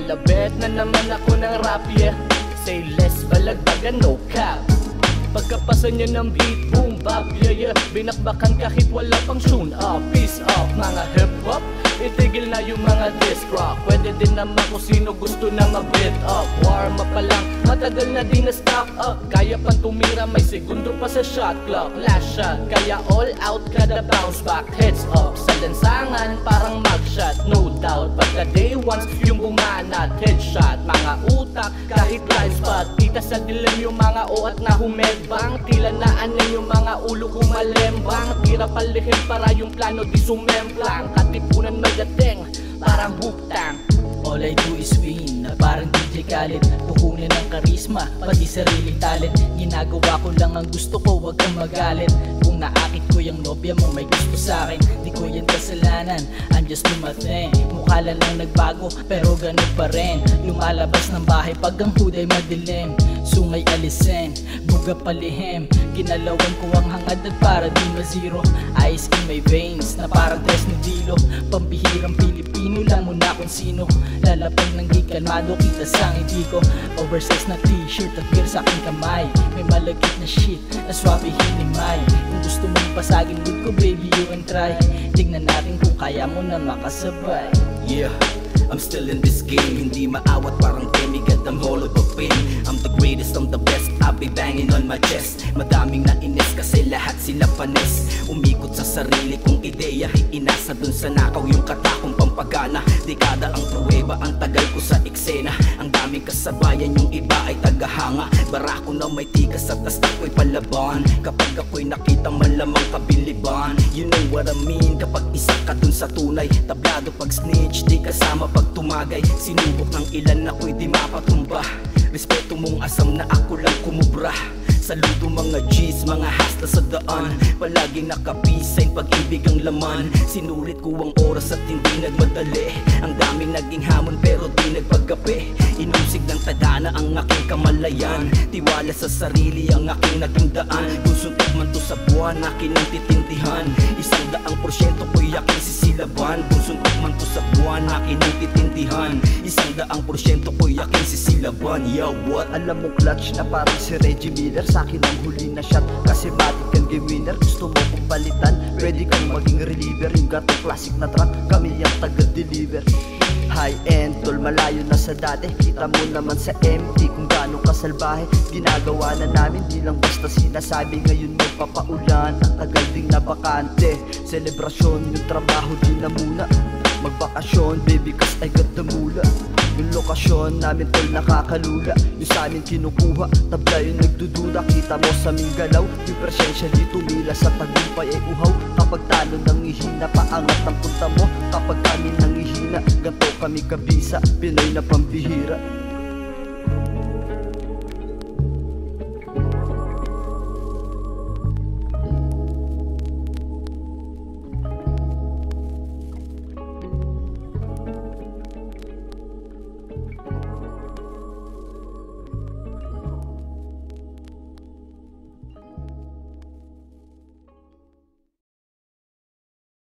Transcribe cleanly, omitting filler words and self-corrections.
Alabet na naman ako ng rap, yeah. Say less, balagbagan, no cap. Pagkapasan niya ng beat, boom, bap, yeah, yeah. Binakbakan kahit wala pang tune up. Peace up, mga hip-hop. Itigil na yung mga disc rock. Pwede din naman kung sino gusto na mag-beat up. Warm up pa lang, matagal na din na stock up. Kaya pang tumira, may segundo pa sa shot clock. Last shot, kaya all out kada bounce back. Heads up, sa lansangan parang mugshot. No doubt, pagka day ones yung bumanat. Headshot, mga utak, kahit blind spot. Kita sa dilim yung mga o at na humedbang. Tila naanin yung mga ulo kumalembang. Tira palihim para yung plano di sumemplang. Katipunan magating, parang buktang. All I do is win, na parang DJ Khaled. Kukunin ng karisma, pati sariling talent. Ginagawa ko lang ang gusto ko, wag kang magalit. Kung naakit ko yung nobya mo may gusto sa'kin, di ko yan kasalanan, I'm just doing my thing. Mukha lang nagbago, pero ganun pa rin. Lumalabas ng bahay pag ang huday madilim. Sungay alisin, buga palihim. Ginalawan ko ang hangad at para di ma-zero. Ice in my veins, na parang tres na dilo. Pambihirang Pilipino lang muna kung sino. Lalapag ng gikalmado, kita sa ngiti ko. Oversize na t-shirt at beer sa aking kamay. May malagkit na shit, na swabe hinimay. Kung gusto mong pasagin good ko baby, you can try. Tingnan natin kung kaya mo na makasabay. Yeah, I'm still in this game. Hindi maawat parang demigod, I'm Hall of Fame. I'm the greatest, I'm the best, I'll be banging on my chest. Madaming nainis kasi lahat sila panis. Umikot sa sarili kong ideya, inasa dun sa nakaw yung katakong pampagana. Dekada ang pruweba, ang tagal ko sa eksena. Ang daming kasabayan, yung iba ay tagahanga. Barako na may tikas at tas ako'y palaban. Kapag ako'y nakita malamang kabiliban. You know what I mean, kapag isa ka dun sa tunay. Tablado pag snitch, di kasama pag tumagay. Sinubok ng ilan ako'y di mapatumba. Respeto mong asam na ako lang kumubra. Saludo mga G's, mga hasta sa daan. Palaging nakapisain, pag-ibig ang laman. Sinulit ko ang oras at hindi nagmadali. Ang daming naging hamon pero di nagpagkape. Inusig ng tadhana ang aking kamalayan. Tiwala sa sarili ang aking naging daan. Kung suntok man to sa buwan, akin ang titindihan. 100% ko'y aking sisilaban. Kung suntok man to sa buwan, akin ang titindihan. 100% ko'y aking sisilaban. Yo, what? Alam mo clutch na parang si Reggie Miller. Sa'kin ang huli na shot kasi matik kang game winner. Gusto mo kong palitan, pwede kang maging reliever. Yung gatong classic na track, kami ang taga-deliver. High-end, tol, malayo na sa dati. Kita mo naman sa MT kung gaano kasalbahe. Ginagawa na namin, di lang basta sinasabi. Ngayon magpapaulan, ang tagal ding nabakante. Selebrasyon, yung trabaho di na muna. Magbakasyon, baby, kas I got the mula. Yung lokasyon namin tol nakakalula. Yung sa amin kinukuha, tabla yung nagdududa. Kita mo sa aming galaw, yung presensya di tumila. Sa tagumpay ay uhaw, kapag talo nangihina. Paangat ang punta mo, kapag kami nangihina. Ganto kami kabisa, Pinoy na pambihira.